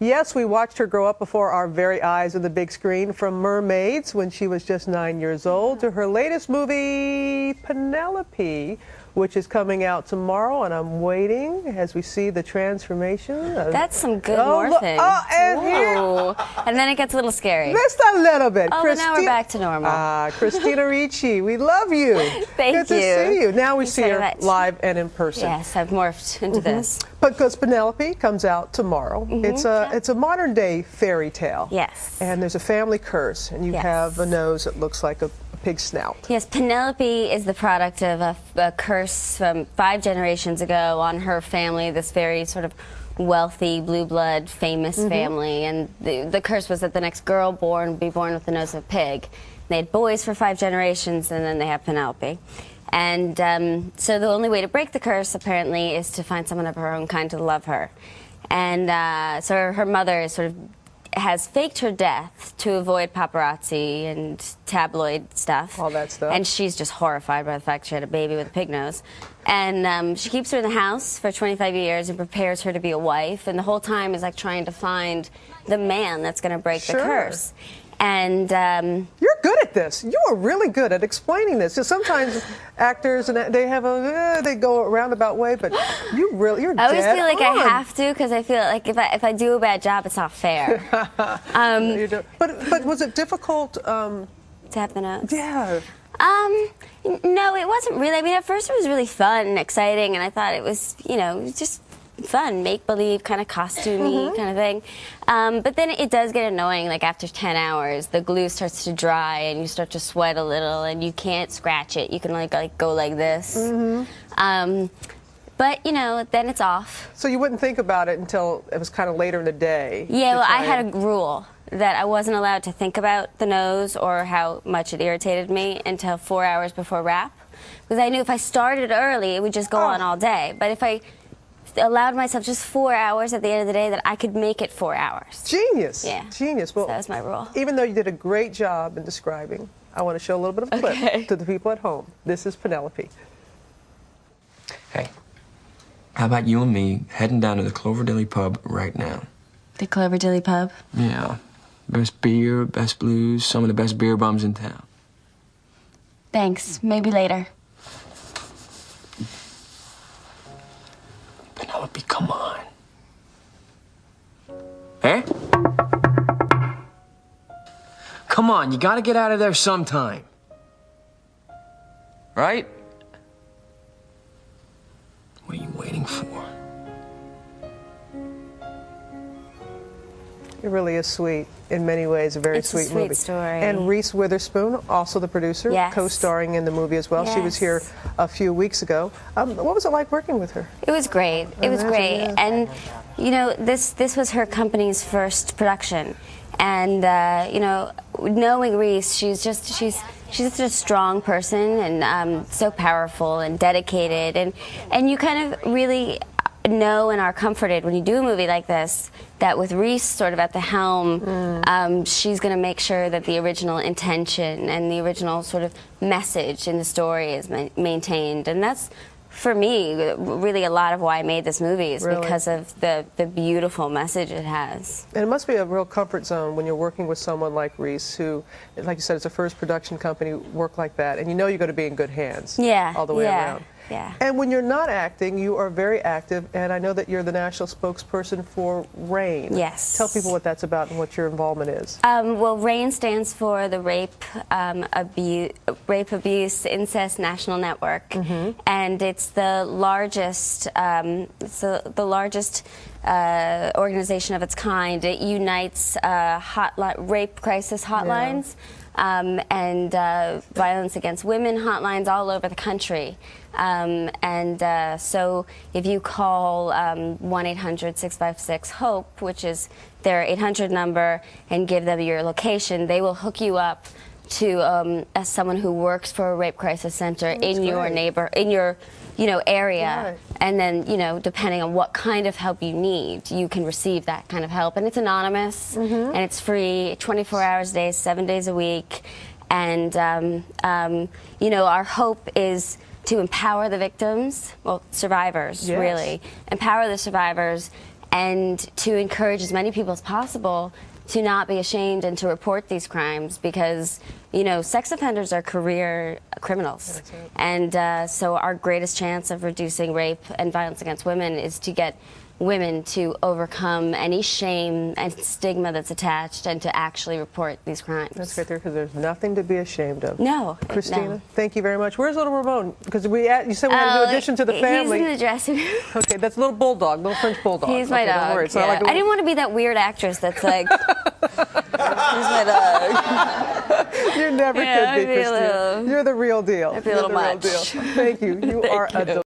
Yes, we watched her grow up before our very eyes on the big screen, from Mermaids when she was just 9 years old to her latest movie, Penelope, which is coming out tomorrow, and I'm waiting as we see the transformation. That's some good morphing. And then it gets a little scary. Just a little bit. Oh, but now we're back to normal. Christina Ricci, we love you. Thank you. Good to see you. Now we see her live and in person. Yes, I've morphed into this. Because Penelope comes out tomorrow. It's a modern day fairy tale. Yes. And there's a family curse, and you have a nose that looks like a pig snout. Yes, Penelope is the product of a curse from 5 generations ago on her family, this very sort of wealthy, blue blood, famous family. And the curse was that the next girl born would be born with the nose of a pig. They had boys for 5 generations, and then they have Penelope. And so the only way to break the curse, apparently, is to find someone of her own kind to love her. And so her mother is sort of has faked her death to avoid paparazzi and tabloid stuff. All that stuff. And she's just horrified by the fact she had a baby with a pig nose. And she keeps her in the house for 25 years and prepares her to be a wife. And the whole time is like trying to find the man that's going to break the curse. And you're good at this. You are really good at explaining this. So sometimes actors and they have they go a roundabout way, but you're I always feel like I have to, because I feel like if I do a bad job, it's not fair. But was it difficult to have the notes? Yeah. No, it wasn't really. I mean, at first it was really fun and exciting, and I thought it was, you know, just fun, make-believe, kind of costumey kind of thing. But then it does get annoying, like after 10 hours, the glue starts to dry and you start to sweat a little and you can't scratch it. You can like go like this. But, you know, then it's off. So you wouldn't think about it until it was kind of later in the day? Yeah, well, I had a rule that I wasn't allowed to think about the nose or how much it irritated me until 4 hours before wrap. Because I knew if I started early, it would just go on all day. But if I allowed myself just 4 hours at the end of the day, that I could make it 4 hours. Genius. Yeah. Genius. Well, so that was my rule. Even though you did a great job in describing, I want to show a little bit of a clip to the people at home. This is Penelope. Hey, how about you and me heading down to the Cloverdilly pub right now? The Cloverdilly pub? Yeah. Best beer, best blues, some of the best beer bums in town. Thanks. Maybe later. Penelope, come on. Eh? Come on, you gotta get out of there sometime. Right? What are you waiting for? It really is sweet. In many ways, a very sweet movie. It's a sweet story. And Reese Witherspoon, also the producer, co-starring in the movie as well. She was here a few weeks ago. What was it like working with her? It was great. It was great. Yeah. And, you know, this was her company's first production. And, you know, knowing Reese, she's just a strong person and so powerful and dedicated. And you kind of really know and are comforted when you do a movie like this that with Reese sort of at the helm, she's going to make sure that the original intention and the original sort of message in the story is maintained. And that's, for me, really a lot of why I made this movie is because of the beautiful message it has. And it must be a real comfort zone when you're working with someone like Reese, who, like you said, it's a first production company, work like that, and you know you're going to be in good hands all the way around. Yeah. And when you're not acting, you are very active, and I know that you're the national spokesperson for RAIN. Yes. Tell people what that's about and what your involvement is. Well, RAIN stands for the Rape, Abuse, Incest National Network, and it's the largest, organization of its kind. It unites rape crisis hotlines. And violence against women hotlines all over the country. So if you call 1-800-656-HOPE, which is their 800 number, and give them your location, they will hook you up to someone who works for a rape crisis center in your area. And then, you know, depending on what kind of help you need, you can receive that kind of help. And it's anonymous, and it's free, 24 hours a day, 7 days a week. And, you know, our hope is to empower the victims, well, survivors, really. Empower the survivors and to encourage as many people as possible to not be ashamed and to report these crimes, because, you know, sex offenders are career criminals. That's right. And so our greatest chance of reducing rape and violence against women is to get women to overcome any shame and stigma that's attached and to actually report these crimes. That's great there, because there's nothing to be ashamed of. No. Christina, no. thank you very much. Where's little Ramon? Because you said we had to do addition to the family. He's in the dressing room. Okay, that's a little bulldog, little French bulldog. He's my okay, dog. Don't worry. It's not like a I didn't want to be that weird actress that's like, he's my dog. You never could be, I'd be a Christina. little- You're the real deal. I'd be a You're little the real much. deal. Thank you. You are a